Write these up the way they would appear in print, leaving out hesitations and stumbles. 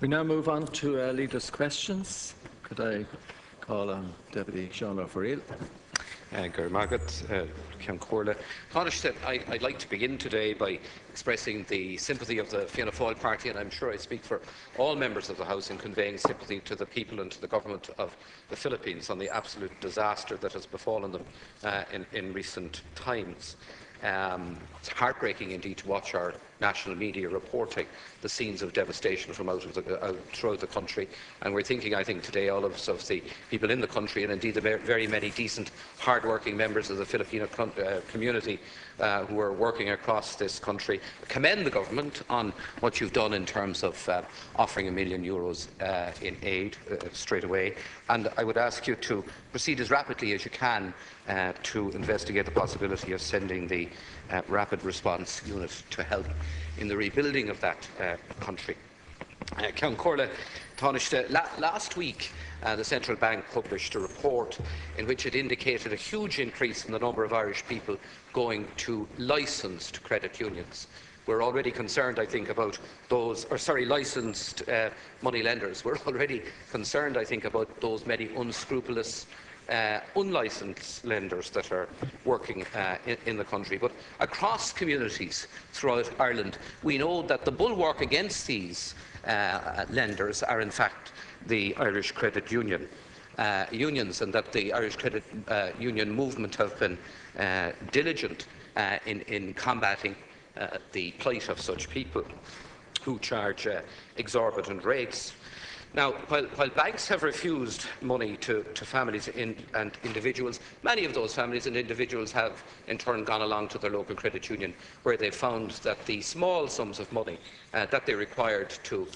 We now move on to leaders' questions. Could I call on Deputy Jean-Luc Farrell? Gary Margaret, Ceann Comhairle. Tanaiste, I'd like to begin today by expressing the sympathy of the Fianna Fáil party, and I'm sure I speak for all members of the House in conveying sympathy to the people and to the government of the Philippines on the absolute disaster that has befallen them in recent times. It's heartbreaking indeed to watch our national media reporting the scenes of devastation from throughout the country, and we're thinking, I think, today all of us of the people in the country and indeed the very many decent, hard-working members of the Filipino community who are working across this country. Commend the government on what you've done in terms of offering €1 million in aid straight away, and I would ask you to proceed as rapidly as you can to investigate the possibility of sending the Rapid Response Unit to help in the rebuilding of that country. Ceann Comhairle, Tanaiste, last week the Central Bank published a report in which it indicated a huge increase in the number of Irish people going to licensed credit unions. We're already concerned, I think, about those, licensed money lenders. We're already concerned, I think, about those many unscrupulous unlicensed lenders that are working in the country. But across communities throughout Ireland, we know that the bulwark against these lenders are in fact the Irish Credit Union unions, and that the Irish Credit Union movement have been diligent in combating the plight of such people who charge exorbitant rates. Now, while banks have refused money to families and individuals, many of those families and individuals have in turn gone along to their local credit union, where they found that the small sums of money that they required to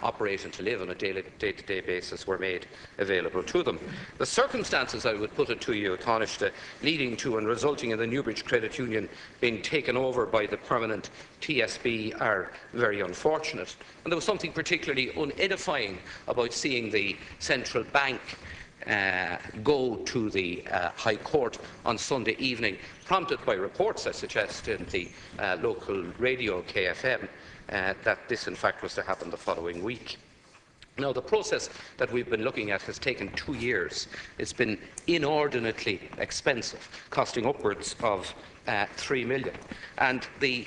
operate and to live on a day-to-day basis were made available to them. The circumstances, I would put it to you, Tanaiste, leading to and resulting in the Newbridge Credit Union being taken over by the permanent TSB are very unfortunate. And there was something particularly unedifying about seeing the central bank go to the High Court on Sunday evening, prompted by reports, I suggest, in the local radio KFM, that this in fact was to happen the following week. Now, the process that we've been looking at has taken 2 years. It's been inordinately expensive, costing upwards of $3 million. And the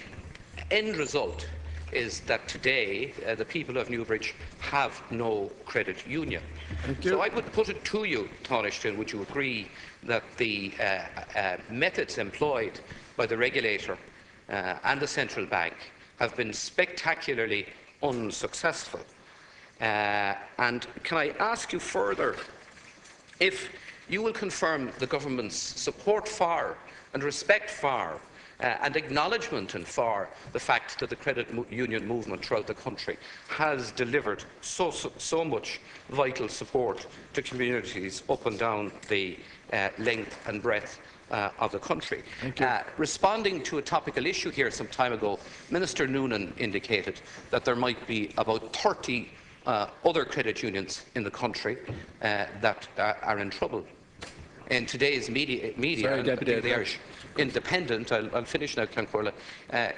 end result is that today the people of Newbridge have no credit union. So I would put it to you, Tanaiste, would you agree that the methods employed by the regulator and the central bank have been spectacularly unsuccessful? And can I ask you further if you will confirm the government's support for and respect for and acknowledgement for the fact that the credit union movement throughout the country has delivered so much vital support to communities up and down the length and breadth of the country. Responding to a topical issue here some time ago, Minister Noonan indicated that there might be about 30 other credit unions in the country that are in trouble. In today's media the Irish Independent, I'll finish now, Ceann Comhairle.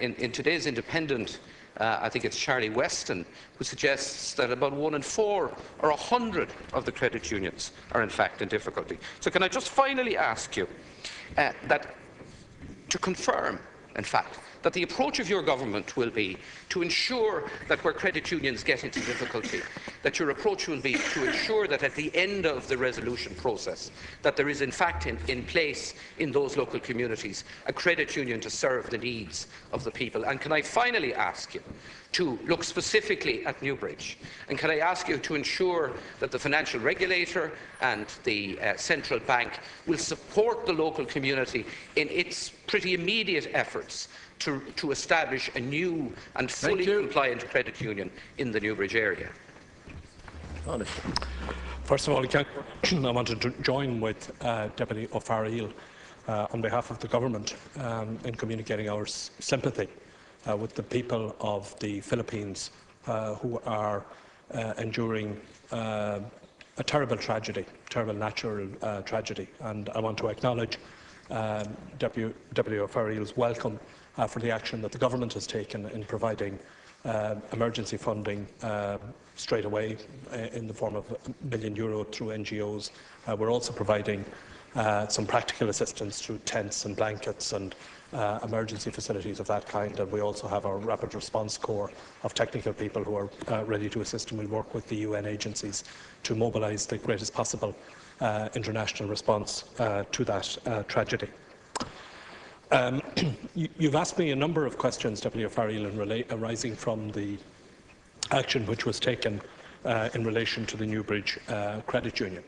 In today's Independent, I think it's Charlie Weston, who suggests that about 1 in 4 or 100 of the credit unions are in fact in difficulty. So can I just finally ask you that to confirm, in fact, that the approach of your government will be to ensure that where credit unions get into difficulty, that your approach will be to ensure that at the end of the resolution process, that there is in fact in place in those local communities a credit union to serve the needs of the people. And can I finally ask you to look specifically at Newbridge, and can I ask you to ensure that the financial regulator and the central bank will support the local community in its pretty immediate efforts to establish a new and fully compliant credit union in the Newbridge area? First of all, I wanted to join with Deputy O'Farrell on behalf of the government in communicating our sympathy with the people of the Philippines who are enduring a terrible tragedy, terrible natural tragedy. And I want to acknowledge Deputy O'Farrell's welcome for the action that the government has taken in providing emergency funding straight away in the form of €1 million through NGOs. We're also providing some practical assistance through tents and blankets and emergency facilities of that kind, and we also have our rapid response corps of technical people who are ready to assist, and we'll work with the UN agencies to mobilise the greatest possible international response to that tragedy. You've asked me a number of questions, Deputy O'Farrell, arising from the action which was taken in relation to the Newbridge Credit Union.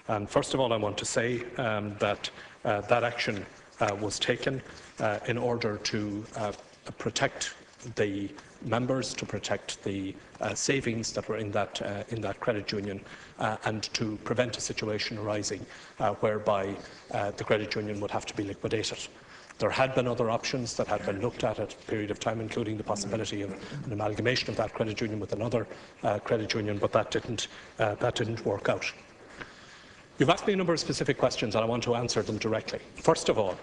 And first of all, I want to say that that action was taken in order to protect the members, to protect the savings that were in that credit union, and to prevent a situation arising whereby the credit union would have to be liquidated. There had been other options that had been looked at a period of time, including the possibility of an amalgamation of that credit union with another credit union, but that didn't work out. You've asked me a number of specific questions, and I want to answer them directly. First of all,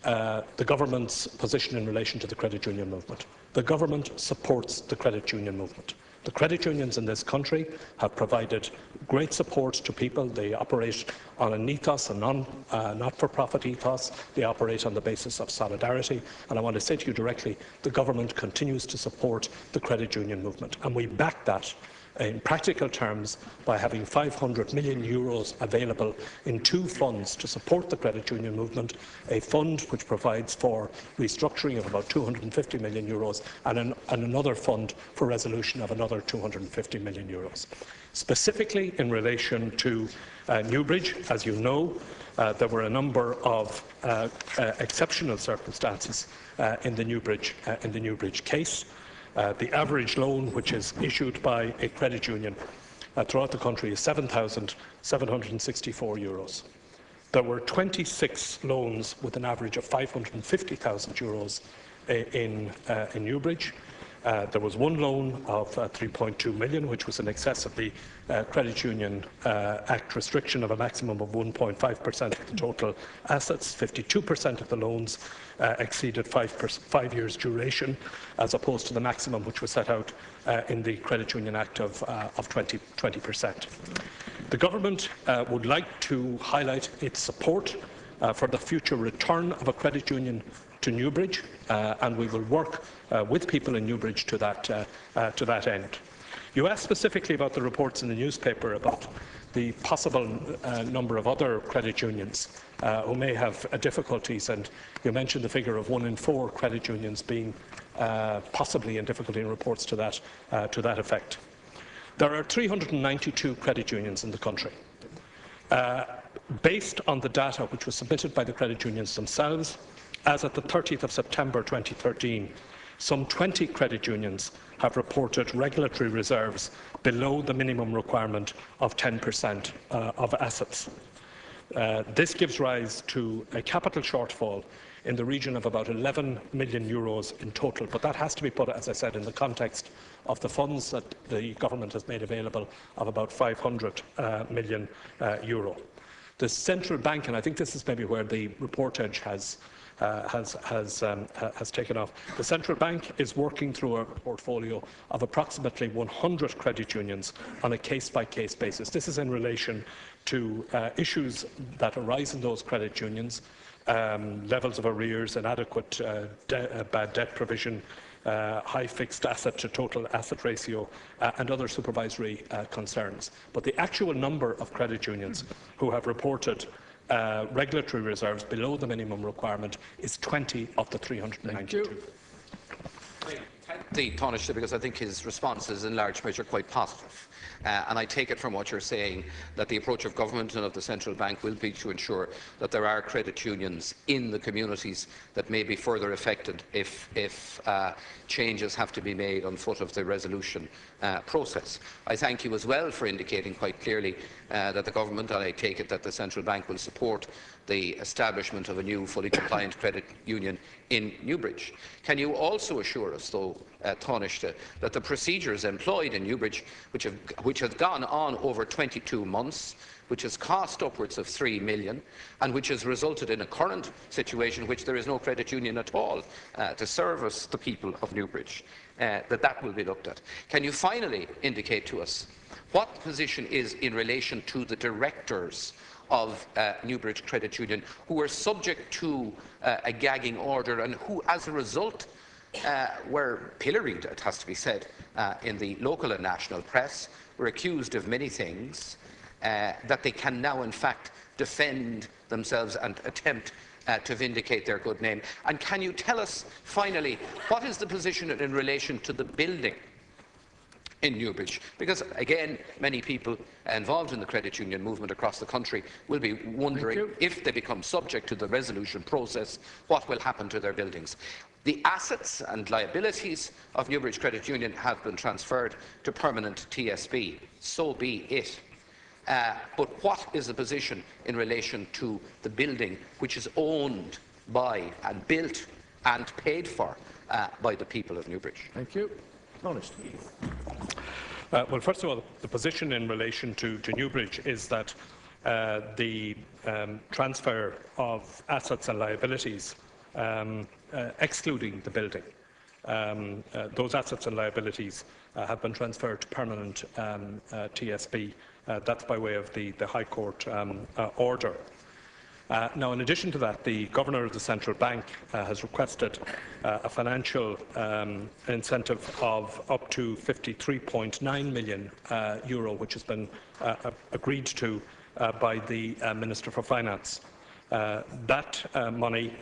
the government's position in relation to the credit union movement. The government supports the credit union movement. The credit unions in this country have provided great support to people. They operate on an ethos, a not-for-profit ethos. They operate on the basis of solidarity. And I want to say to you directly, the government continues to support the credit union movement. And we back that in practical terms by having €500 million available in two funds to support the credit union movement, a fund which provides for restructuring of about €250 million and another fund for resolution of another €250 million. Specifically in relation to Newbridge, as you know, there were a number of exceptional circumstances in the Newbridge case. The average loan which is issued by a credit union throughout the country is €7,764. There were 26 loans with an average of €550,000 in Newbridge. There was one loan of €3.2 million, which was in excess of the Credit Union Act restriction of a maximum of 1.5% of the total assets. 52% of the loans exceeded 5 years duration, as opposed to the maximum which was set out in the Credit Union Act of 20%. The government would like to highlight its support for the future return of a credit union to Newbridge, and we will work with people in Newbridge to that end. You asked specifically about the reports in the newspaper about the possible number of other credit unions who may have difficulties, and you mentioned the figure of 1 in 4 credit unions being possibly in difficulty, in reports to that effect. There are 392 credit unions in the country. Based on the data which was submitted by the credit unions themselves, as at the 30th of September 2013, some 20 credit unions have reported regulatory reserves below the minimum requirement of 10% of assets. This gives rise to a capital shortfall in the region of about €11 million in total, but that has to be put, as I said, in the context of the funds that the government has made available of about €500 million. The central bank, and I think this is maybe where the reportage has taken off. The central bank is working through a portfolio of approximately 100 credit unions on a case-by-case basis. This is in relation to issues that arise in those credit unions, levels of arrears, inadequate bad debt provision, high fixed asset to total asset ratio, and other supervisory concerns. But the actual number of credit unions who have reported regulatory reserves below the minimum requirement is 20 of the 392. Thank the Taoiseach, because I think his response is in large measure quite positive. And I take it from what you're saying that the approach of government and of the central bank will be to ensure that there are credit unions in the communities that may be further affected if changes have to be made on foot of the resolution process. I thank you as well for indicating quite clearly that the government, and I take it that the central bank, will support the establishment of a new fully compliant credit union in Newbridge. Can you also assure us, though, Taoiseach, that the procedures employed in Newbridge, which have gone on over 22 months, which has cost upwards of €3 million, and which has resulted in a current situation in which there is no credit union at all to service the people of Newbridge, that will be looked at. Can you finally indicate to us what the position is in relation to the directors of Newbridge Credit Union who are subject to a gagging order and who, as a result, were pilloried, it has to be said, in the local and national press, were accused of many things, that they can now, in fact, defend themselves and attempt to vindicate their good name. And can you tell us, finally, what is the position in relation to the building in Newbridge? Because, again, many people involved in the credit union movement across the country will be wondering, if they become subject to the resolution process, what will happen to their buildings. The assets and liabilities of Newbridge Credit Union have been transferred to permanent TSB. So be it. But what is the position in relation to the building which is owned by and built and paid for by the people of Newbridge? Thank you. Tanaiste. Well, first of all, the position in relation to Newbridge is that the transfer of assets and liabilities, excluding the building, those assets and liabilities have been transferred to permanent TSB. That's by way of the High Court order. Now, in addition to that, the Governor of the Central Bank has requested a financial incentive of up to €53.9 million, which has been agreed to by the Minister for Finance. That money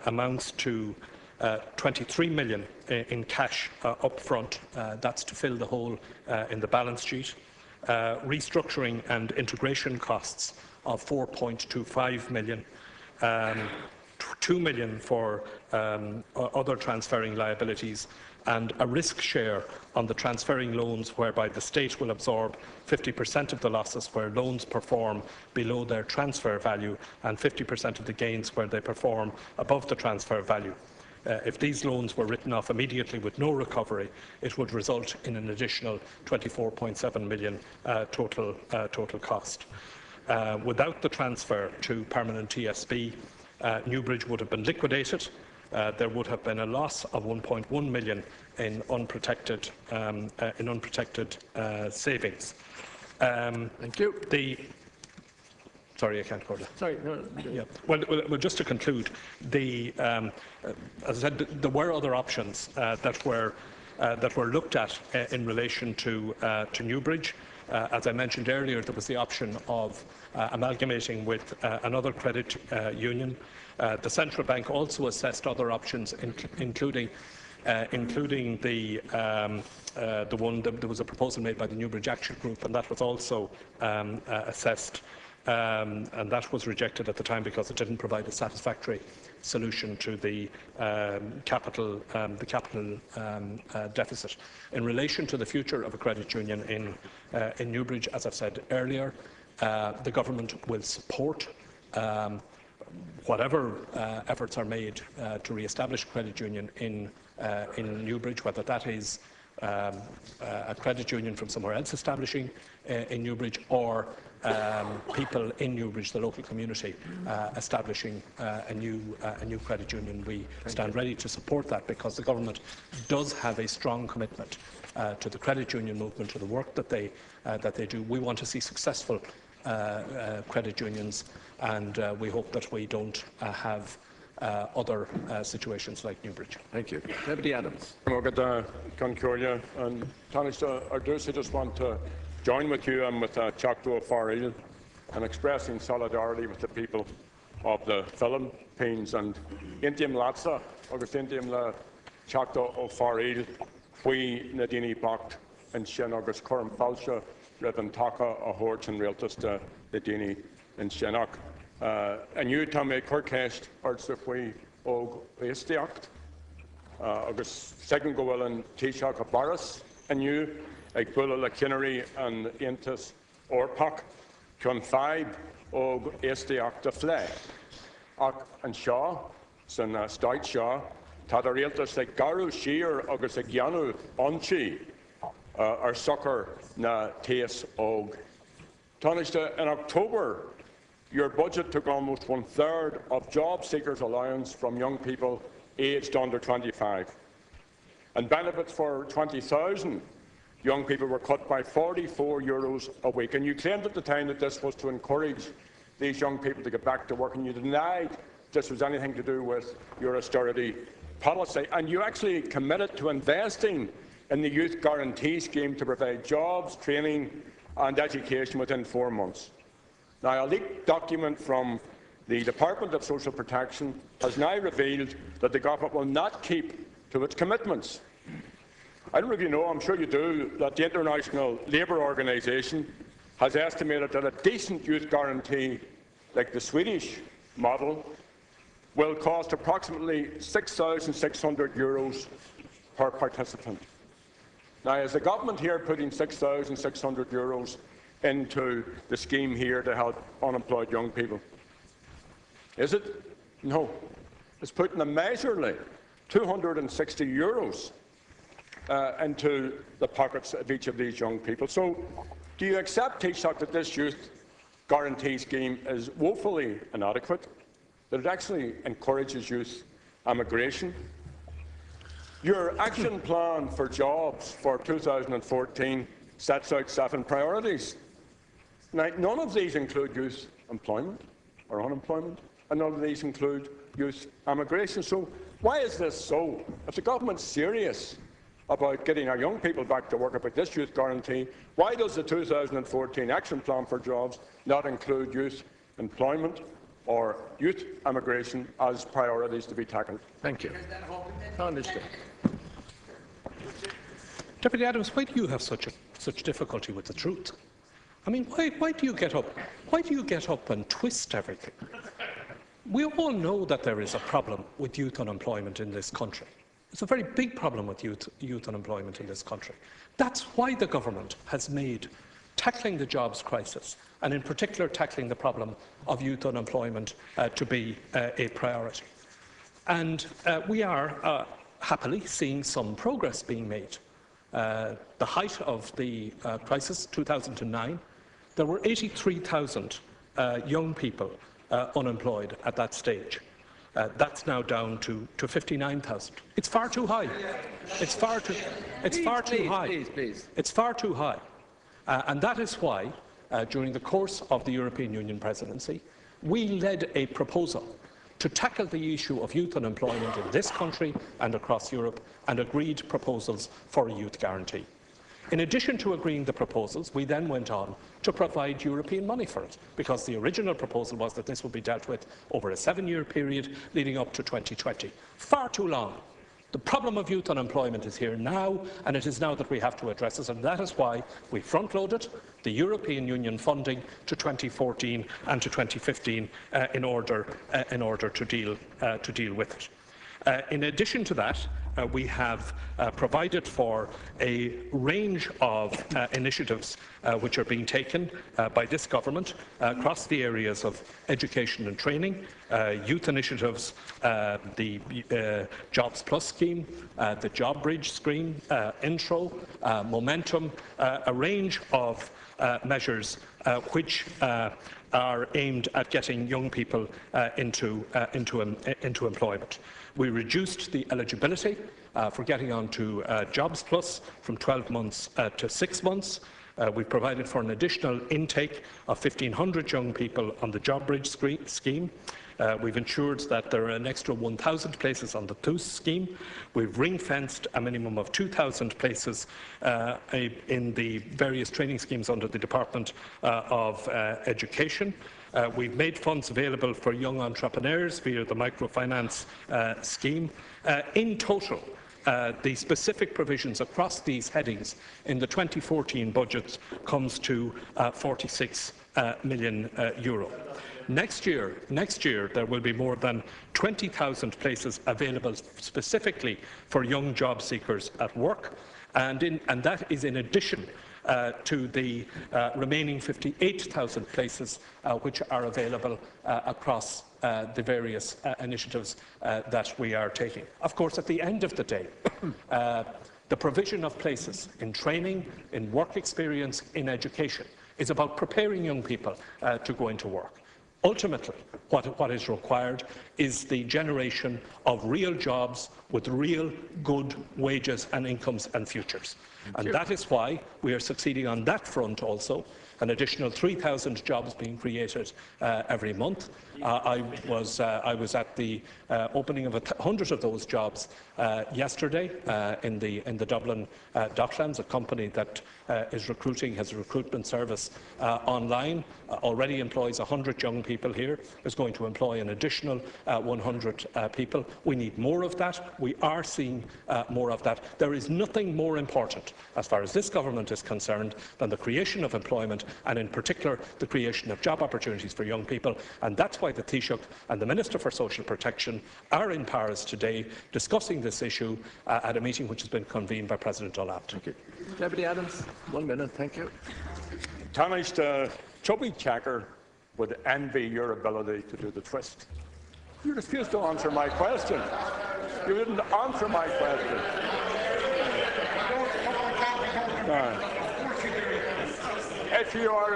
amounts to 23 million in cash up front. That's to fill the hole in the balance sheet. Restructuring and integration costs of 4.25 million. 2 million for other transferring liabilities, and a risk share on the transferring loans whereby the state will absorb 50% of the losses where loans perform below their transfer value and 50% of the gains where they perform above the transfer value. If these loans were written off immediately with no recovery, it would result in an additional 24.7 million total cost. Without the transfer to permanent TSB, Newbridge would have been liquidated. There would have been a loss of 1.1 million in unprotected savings. Thank you. Sorry, I can't quote it. Sorry. No. Yeah. Well, just to conclude, as I said, there were other options that were looked at in relation to Newbridge. As I mentioned earlier, there was the option of amalgamating with another credit union. The Central Bank also assessed other options, including the one that there was a proposal made by the Newbridge Action Group, and that was also assessed. And that was rejected at the time because it didn't provide a satisfactory solution to the capital deficit. In relation to the future of a credit union in Newbridge, as I've said earlier, the government will support whatever efforts are made to re-establish credit union in Newbridge, whether that is a credit union from somewhere else establishing in Newbridge, or people in Newbridge, the local community, establishing a new credit union. We stand ready to support that because the government does have a strong commitment to the credit union movement, to the work that they do. We want to see successful credit unions, and we hope that we don't have other situations like Newbridge. Thank you. Deputy Adams. And Tanaiste, I just want to join with you and with Choctaw Farrell in expressing solidarity with the people of the Philippines. And Intiam Latsa, August Intiam La Choctaw Farrell, Hui Nadini Bacht, and Shen August Coram Falsha, Revan Taka, a Horch and Realtus Nadini and Shenak. And you, Tommy Kirkhest, Arts of Hui Og Estiacht, August Second Goel and Tishak Baris, and you, ag Bulla La Kinnery and Intis Orpak, Kun Five Og Estiacht the Flay. Ak and Shaw, San Stait Shaw, Tadarieltas like Garu Shear, August Yanu Onchi, our sucker na Tes Og. Tanaiste, in October, your budget took almost 1/3 of job seekers' allowance from young people aged under 25. and benefits for 20,000 young people were cut by €44 a week. And you claimed at the time that this was to encourage these young people to get back to work, and you denied this was anything to do with your austerity policy. And you actually committed to investing in the Youth Guarantee Scheme to provide jobs, training and education within 4 months. Now, a leaked document from the Department of Social Protection has now revealed that the government will not keep to its commitments. I don't know if you know, I'm sure you do, that the International Labour Organization has estimated that a decent youth guarantee, like the Swedish model, will cost approximately €6,600 per participant. Now, is the government here putting €6,600 into the scheme here to help unemployed young people? Is it? No. It's putting a measurely €260 into the pockets of each of these young people. So, do you accept, Taoiseach, that this youth guarantee scheme is woefully inadequate, that it actually encourages youth emigration? Your action plan for jobs for 2014 sets out 7 priorities. Now, none of these include youth employment or unemployment, and none of these include youth emigration. So why is this so? If the government's serious about getting our young people back to work, about this youth guarantee, why does the 2014 action plan for jobs not include youth employment or youth emigration as priorities to be tackled? Thank you. Tanaiste. Deputy Adams, why do you have such difficulty with the truth? I mean, why do you get up? Why do you get up and twist everything? We all know that there is a problem with youth unemployment in this country. It's a very big problem with youth unemployment in this country. That's why the government has made tackling the jobs crisis, and in particular tackling the problem of youth unemployment, to be a priority. And we are happily seeing some progress being made. The height of the crisis, 2009, there were 83,000 young people unemployed at that stage. That's now down to 59,000. It's far too high. It's far too high. Please. It's far too high. And that is why, during the course of the European Union presidency, we led a proposal to tackle the issue of youth unemployment in this country and across Europe, and agreed proposals for a youth guarantee. In addition to agreeing the proposals, we then went on to provide European money for it, because the original proposal was that this would be dealt with over a 7-year period leading up to 2020. Far too long. The problem of youth unemployment is here now, and it is now that we have to address it, and that is why we front-loaded the European Union funding to 2014 and to 2015 in order to deal with it. In addition to that, we have provided for a range of initiatives which are being taken by this government across the areas of education and training, youth initiatives, the Jobs Plus scheme, the Job Bridge scheme, Intro, Momentum, a range of measures which are aimed at getting young people into employment. We reduced the eligibility for getting onto Jobs Plus from 12 months to 6 months. We've provided for an additional intake of 1,500 young people on the Job Bridge scheme. We've ensured that there are an extra 1,000 places on the TOOS scheme. We've ring-fenced a minimum of 2,000 places in the various training schemes under the Department of Education. We've made funds available for young entrepreneurs via the microfinance scheme. In total, the specific provisions across these headings in the 2014 budget comes to €46 million. Next year, there will be more than 20,000 places available specifically for young job seekers at work, and that is in addition to the remaining 58,000 places which are available across the various initiatives that we are taking. Of course, at the end of the day, the provision of places in training, in work experience, in education is about preparing young people to go into work. Ultimately, what is required is the generation of real jobs with real good wages and incomes and futures. And that is why we are succeeding on that front also. An additional 3,000 jobs being created every month. I was at the opening of 100 of those jobs yesterday in the Dublin Docklands, a company that is recruiting, has a recruitment service online, already employs 100 young people here, is going to employ an additional 100 people. We need more of that. We are seeing more of that. There is nothing more important, as far as this government is concerned, than the creation of employment, and in particular the creation of job opportunities for young people. And that's why the Taoiseach and the Minister for Social Protection are in Paris today discussing this issue at a meeting which has been convened by President Hollande. Thank you. Deputy Adams, 1 minute. Thank you. Tanaiste, Chubby Checker would envy your ability to do the twist. You refused to answer my question. You didn't answer my question. If you are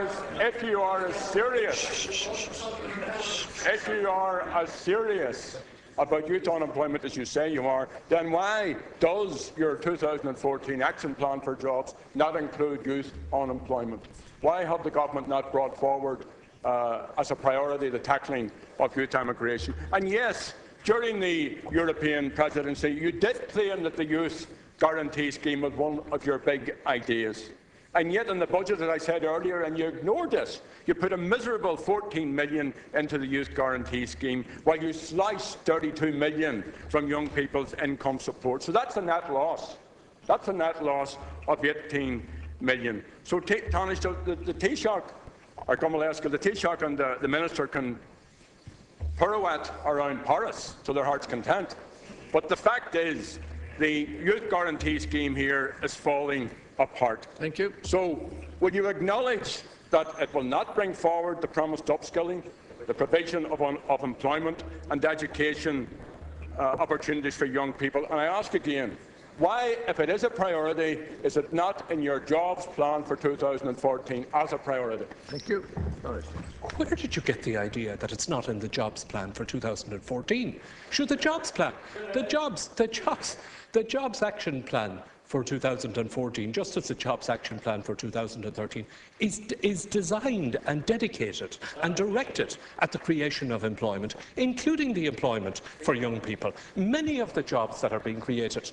as serious about youth unemployment as you say you are, then why does your 2014 Action Plan for Jobs not include youth unemployment? Why have the government not brought forward as a priority the tackling of youth emigration? And yes, during the European presidency, you did claim that the Youth Guarantee Scheme was one of your big ideas. And yet in the budget, as I said earlier, and you ignored this, you put a miserable 14 million into the Youth Guarantee Scheme while you sliced 32 million from young people's income support. So that's a net loss. That's a net loss of 18 million. So Tanaiste, the Taoiseach, or Gumaleska, the Taoiseach and the Minister can pirouette around Paris to their heart's content. But the fact is, the Youth Guarantee Scheme here is falling apart. Thank you. So, would you acknowledge that it will not bring forward the promised upskilling, the provision of employment and education opportunities for young people? And I ask again, why, if it is a priority, is it not in your jobs plan for 2014 as a priority? Thank you. Where did you get the idea that it's not in the jobs plan for 2014? Sure, the jobs plan, the jobs action plan for 2014, just as the Jobs Action Plan for 2013, is designed and dedicated and directed at the creation of employment, including the employment for young people. Many of the jobs that are being created,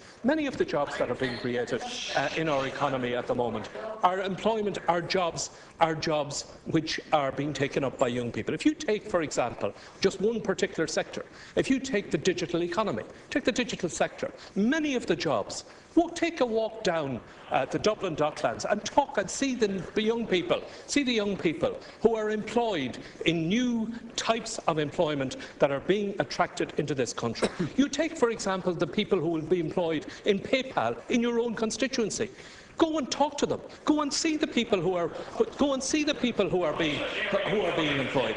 in our economy at the moment are employment, are jobs which are being taken up by young people. If you take, for example, just one particular sector, if you take the digital economy, take the digital sector, many of the jobs. Take a walk down the Dublin Docklands and talk and see the young people who are employed in new types of employment that are being attracted into this country. You take, for example, the people who will be employed in PayPal in your own constituency. Go and talk to them. Go and see the people who are being employed.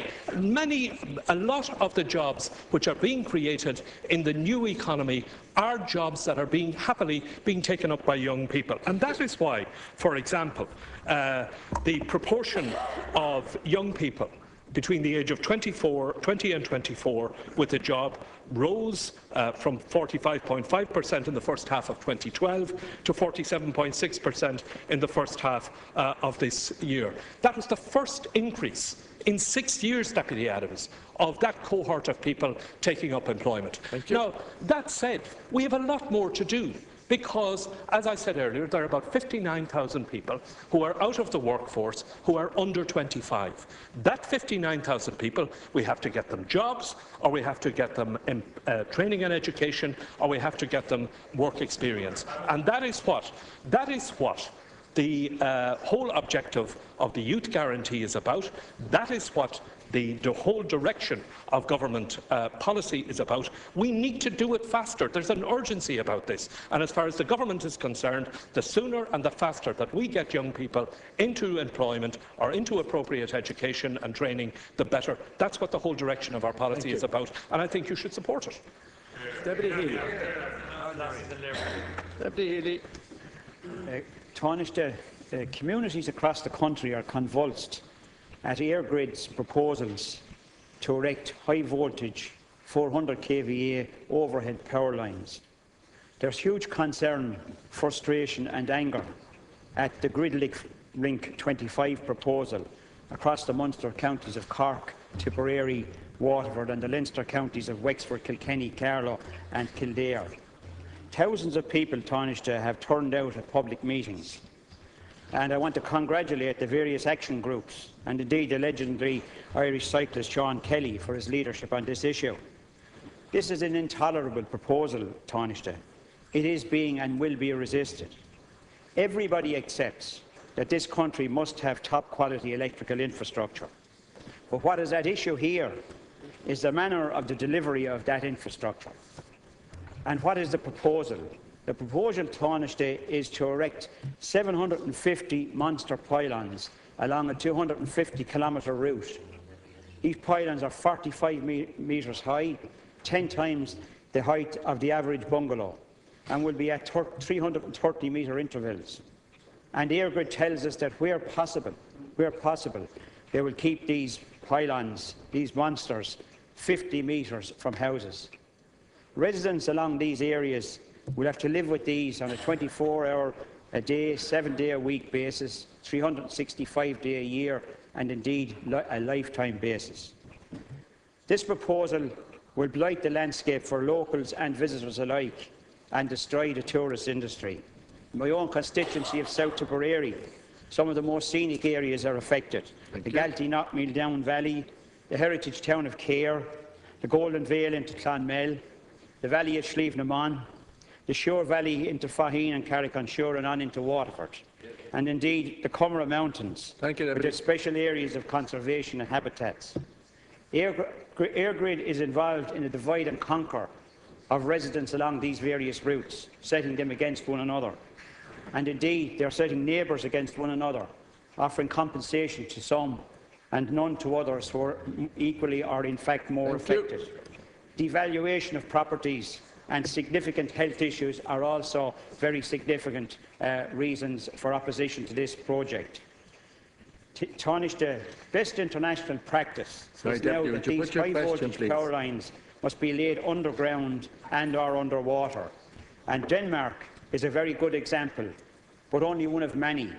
A lot of the jobs which are being created in the new economy are jobs that are happily being taken up by young people. And that is why, for example, the proportion of young people between the age of 20 and 24 with a job rose from 45.5% in the first half of 2012 to 47.6% in the first half of this year. That was the first increase in 6 years, Deputy Adams, of that cohort of people taking up employment. Now, that said, we have a lot more to do. Because, as I said earlier, there are about 59,000 people who are out of the workforce who are under 25. That 59,000 people, we have to get them jobs, or we have to get them training and education, or we have to get them work experience. And that is what the whole objective of the Youth Guarantee is about. That is what the whole direction of government policy is about. We need to do it faster. There's an urgency about this. And as far as the government is concerned, the sooner and the faster that we get young people into employment or into appropriate education and training, the better. That's what the whole direction of our policy is about. And I think you should support it. Deputy Healy. Deputy Healy. Tanaiste, communities across the country are convulsed at EirGrid's proposals to erect high-voltage 400 kVA overhead power lines. There's huge concern, frustration and anger at the GridLink 25 proposal across the Munster counties of Cork, Tipperary, Waterford and the Leinster counties of Wexford, Kilkenny, Carlow and Kildare. Thousands of people, Tanaiste, have turned out at public meetings, and I want to congratulate the various action groups and indeed the legendary Irish cyclist Sean Kelly for his leadership on this issue. This is an intolerable proposal, Tanaiste. It is being and will be resisted. Everybody accepts that this country must have top-quality electrical infrastructure. But what is at issue here is the manner of the delivery of that infrastructure. And what is the proposal? The proposal, Tanaiste, is to erect 750 monster pylons along a 250-kilometre route. These pylons are 45 metres high, 10 times the height of the average bungalow, and will be at 330-metre intervals. And EirGrid tells us that where possible, they will keep these pylons, these monsters, 50 metres from houses. Residents along these areas will have to live with these on a 24-hour-a-day, 7-day-a-week basis, 365-day a year, and indeed a lifetime basis. This proposal will blight the landscape for locals and visitors alike and destroy the tourist industry. In my own constituency of South Tipperary, some of the most scenic areas are affected. The Galtee-Knockmeal Down Valley, the heritage town of Cahir, the Golden Vale into Clonmel, the valley of Slieve-na-Mon, the Shore Valley into Faheen and Carrick-on-Shore and on into Waterford, and indeed the Cumra Mountains, with their special areas of conservation and habitats. EirGrid is involved in a divide and conquer of residents along these various routes, setting them against one another. And indeed, they are setting neighbours against one another, offering compensation to some and none to others who are equally or in fact more affected. Devaluation of properties and significant health issues are also very significant reasons for opposition to this project. Tanaiste, best international practice is now that these high-voltage power lines must be laid underground and or underwater. And Denmark is a very good example, but only one of many,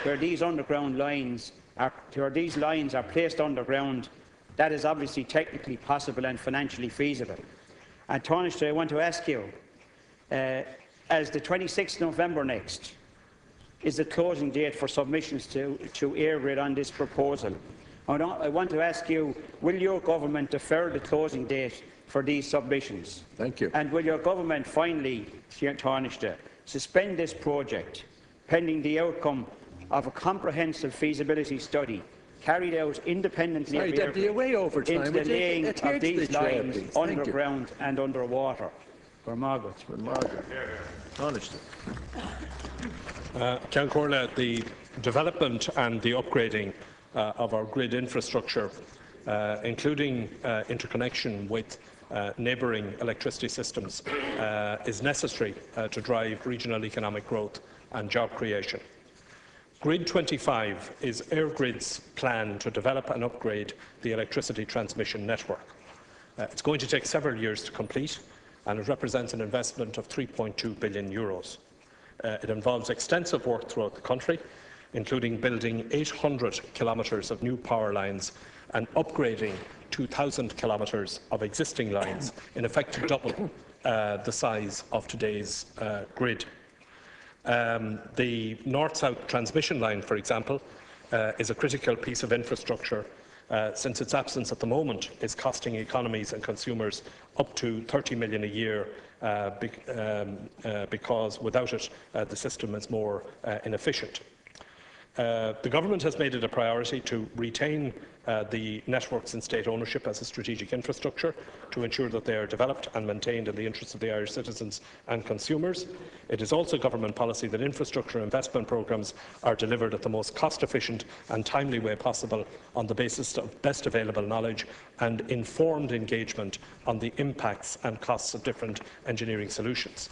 where these lines are placed underground. That is obviously technically possible and financially feasible. And Tanaiste, I want to ask you, as the 26th November next is the closing date for submissions to EirGrid on this proposal, I want to ask you, will your government defer the closing date for these submissions? Thank you. And will your government finally, Tanaiste, suspend this project pending the outcome of a comprehensive feasibility study carried out independently of EirGrid into the laying of these lines underground and underwater? For Margaret. Ceann Comhairle, the development and the upgrading of our grid infrastructure, including interconnection with neighbouring electricity systems, is necessary to drive regional economic growth and job creation. Grid 25 is EirGrid's plan to develop and upgrade the electricity transmission network. It's going to take several years to complete, and it represents an investment of €3.2 billion. It involves extensive work throughout the country, including building 800 kilometres of new power lines and upgrading 2,000 kilometres of existing lines, in effect to double the size of today's grid. The north-south transmission line, for example, is a critical piece of infrastructure since its absence at the moment is costing economies and consumers up to €30 million a year because without it the system is more inefficient. The government has made it a priority to retain the networks in state ownership as a strategic infrastructure to ensure that they are developed and maintained in the interests of the Irish citizens and consumers. It is also government policy that infrastructure investment programmes are delivered at the most cost-efficient and timely way possible on the basis of best available knowledge and informed engagement on the impacts and costs of different engineering solutions.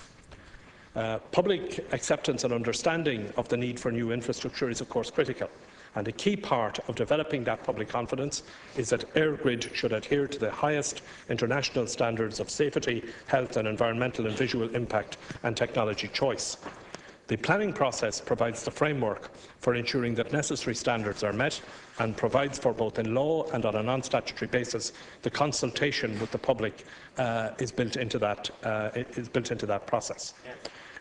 Public acceptance and understanding of the need for new infrastructure is of course critical, And a key part of developing that public confidence is that EirGrid should adhere to the highest international standards of safety, health and environmental and visual impact and technology choice. The planning process provides the framework for ensuring that necessary standards are met and provides for, both in law and on a non-statutory basis, the consultation with the public is built into that process.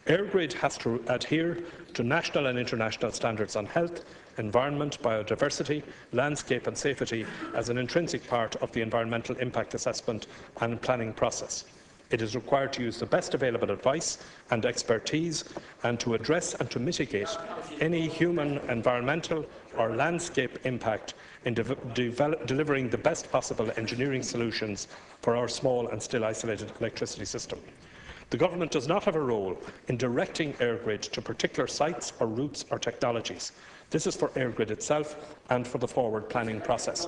EirGrid has to adhere to national and international standards on health, environment, biodiversity, landscape and safety as an intrinsic part of the environmental impact assessment and planning process. It is required to use the best available advice and expertise and to address and to mitigate any human, environmental or landscape impact in delivering the best possible engineering solutions for our small and still isolated electricity system. The Government does not have a role in directing EirGrid to particular sites or routes or technologies. This is for EirGrid itself and for the forward planning process.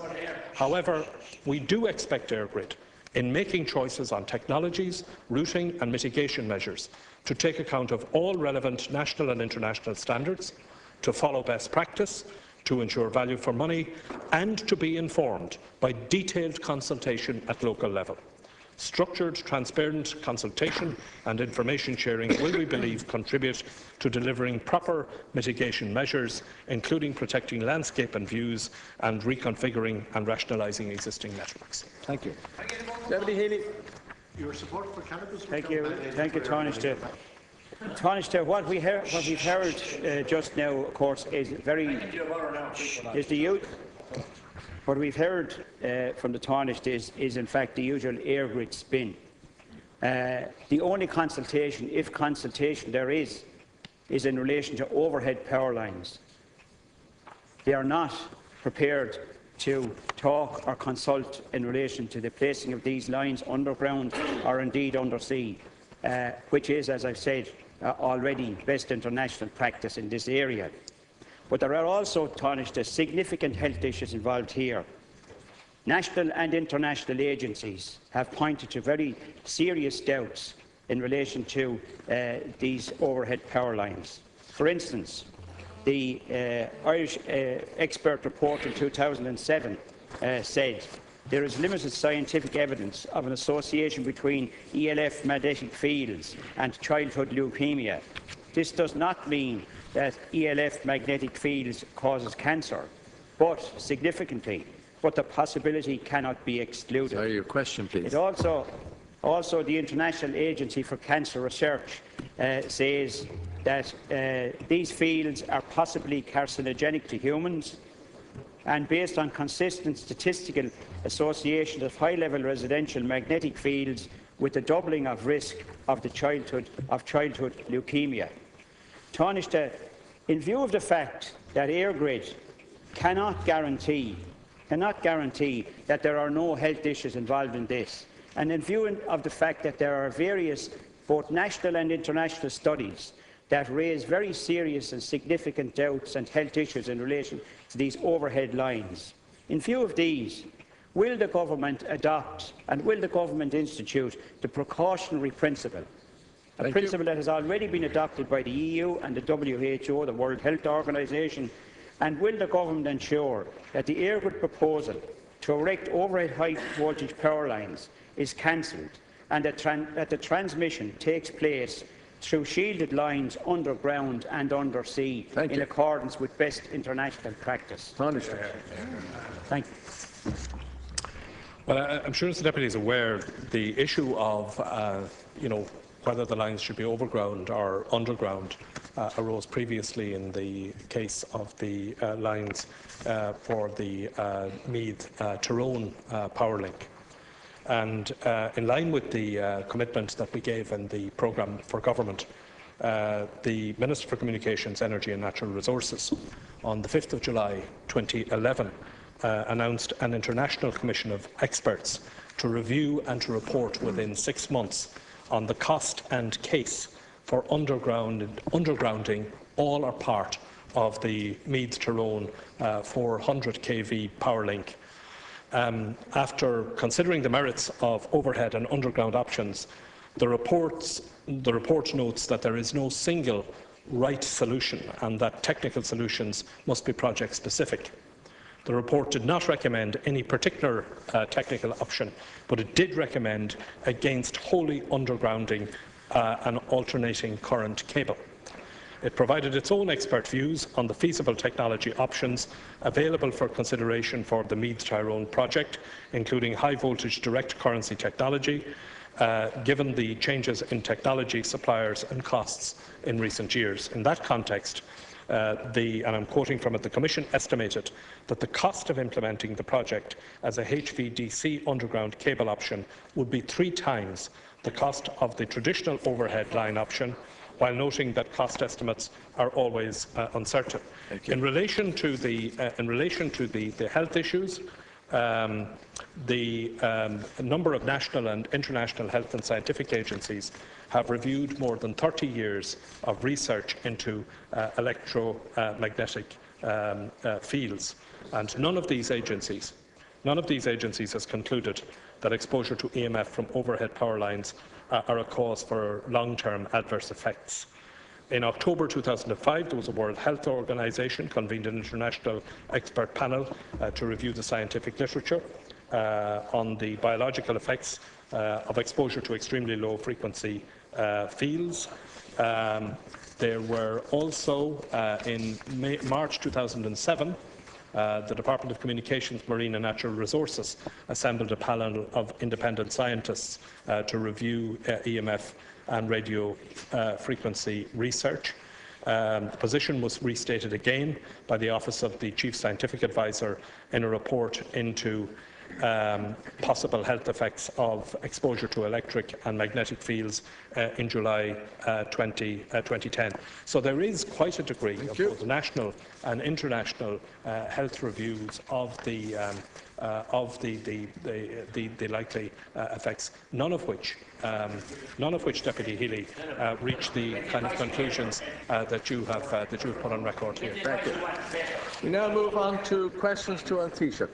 However, we do expect EirGrid, in making choices on technologies, routing and mitigation measures, to take account of all relevant national and international standards, to follow best practice, to ensure value for money, and to be informed by detailed consultation at local level. Structured, transparent consultation and information sharing will, we believe, contribute to delivering proper mitigation measures, including protecting landscape and views and reconfiguring and rationalising existing networks. Thank you. Deputy Healy. Your support for cannabis. Thank you, Tanaiste. Tanaiste, what we've heard just now, of course, what we've heard from the Tanaiste is in fact the usual EirGrid spin. The only consultation, if consultation there is in relation to overhead power lines. They are not prepared to talk or consult in relation to the placing of these lines underground or indeed undersea, which is, as I've said, already best international practice in this area. But there are also, Tanaiste, significant health issues involved here. National and international agencies have pointed to very serious doubts in relation to these overhead power lines. For instance, the Irish expert report in 2007 said there is limited scientific evidence of an association between ELF magnetic fields and childhood leukemia. This does not mean that ELF magnetic fields causes cancer, but significantly, the possibility cannot be excluded. Sorry, your question, please. It also the International Agency for Cancer Research says that these fields are possibly carcinogenic to humans, and based on consistent statistical association of high-level residential magnetic fields with the doubling of risk of childhood leukemia. Tanaiste, in view of the fact that EirGrid cannot guarantee that there are no health issues involved in this, and in view of the fact that there are various both national and international studies that raise very serious and significant doubts and health issues in relation to these overhead lines, in view of these, will the Government adopt and will the Government institute the precautionary principle, a principle that has already been adopted by the EU and the WHO, the World Health Organization, and will the Government ensure that the EirGrid proposal to erect overhead high-voltage power lines is cancelled and that the transmission takes place through shielded lines underground and undersea in accordance with best international practice? Thank you. Well, I'm sure as the Deputy is aware, the issue of whether the lines should be overground or underground arose previously in the case of the lines for the Meath Tyrone power link. And in line with the commitment that we gave in the programme for government, the Minister for Communications, Energy and Natural Resources on the 5th of July 2011 announced an international commission of experts to review and to report within 6 months on the cost and case for undergrounding all or part of the Meath Tyrone 400 kV power link. After considering the merits of overhead and underground options, the report notes that there is no single right solution and that technical solutions must be project-specific. The report did not recommend any particular technical option, but it did recommend against wholly undergrounding an alternating current cable. It provided its own expert views on the feasible technology options available for consideration for the Meath Tyrone project, including high-voltage direct currency technology, given the changes in technology, suppliers and costs in recent years. In that context, and I'm quoting from it, the Commission estimated that the cost of implementing the project as a HVDC underground cable option would be 3 times the cost of the traditional overhead line option, while noting that cost estimates are always uncertain. In relation to the health issues, the number of national and international health and scientific agencies have reviewed more than 30 years of research into electromagnetic fields, and none of these agencies has concluded that exposure to EMF from overhead power lines are a cause for long-term adverse effects. In October 2005, there was a World Health Organization convened an international expert panel to review the scientific literature on the biological effects of exposure to extremely low frequency fields. There were also, in March 2007, the Department of Communications, Marine and Natural Resources assembled a panel of independent scientists to review EMF and radio frequency research. The position was restated again by the Office of the Chief Scientific Advisor in a report into possible health effects of exposure to electric and magnetic fields in July 2010. So there is quite a degree of both national and international health reviews of the likely effects, none of which, Deputy Healy, reach the kind of conclusions that you have put on record here. Thank you. We now move on to questions to An Taoiseach.